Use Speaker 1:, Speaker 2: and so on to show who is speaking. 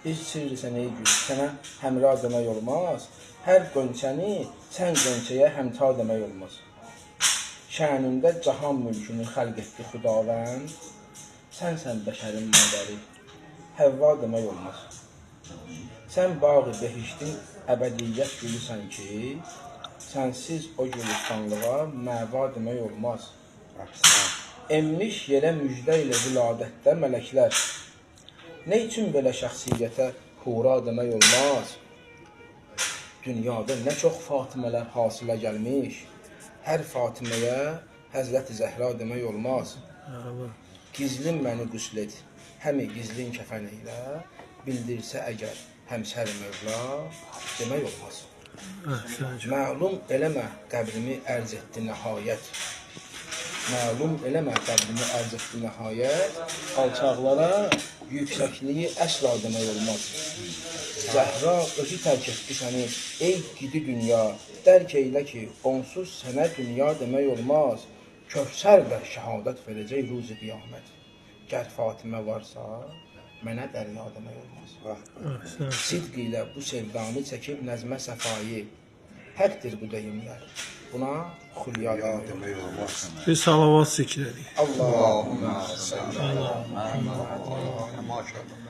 Speaker 1: İçirirsən ey gül, sənə həmra demək olmaz. Hər qönçəni sən qönçəyə həmta demək olmaz. Şənində cahan mülkünü xəlq etdi Xudavənd. Sənsən bəşərin madəri, Həvva demək olmaz. Sən bağı behiştin əbədiyyət gülüsən ki, sənsiz o gülüstanlığa məva demək olmaz. Emmiş yerə müjdə ilə viladətdə mələklər. Ne üçün belə şəxsiyyətə hura demək olmaz? Dünyada nə çox Fatimələr hasilə gəlmiş, hər Fatiməyə Həzrəti Zəhra demək olmaz. Gizlin məni qüsl et, həmi gizlin kəfən eylə, bildirsə əgər həmsər Mövla demək olmaz. Məlum eləmə qəbrimi ərz etdi nəhayət. Məlum eləmə qəbrimi ərz etdi nəhayət. Alçaqlara yüksəkliyi əsla demək olmaz. Zəhra özü tərk etdi səni, ey gidi dünya. Dərk eylə ki, onsuz sənə dünya demək olmaz. Kövsər də şəhadət verəcək ruzi qiyamət. Gər Fatimə varsa, mənə dərya demək olmaz. Sidq ilə bu sevdanı çəkib nəzmə səfayı. Həqdir bu deyimlər, buna xülya demək olmaz.
Speaker 2: Bir salavat zikr edin.
Speaker 1: Allahümme sallallahu aleyhi ve sellem.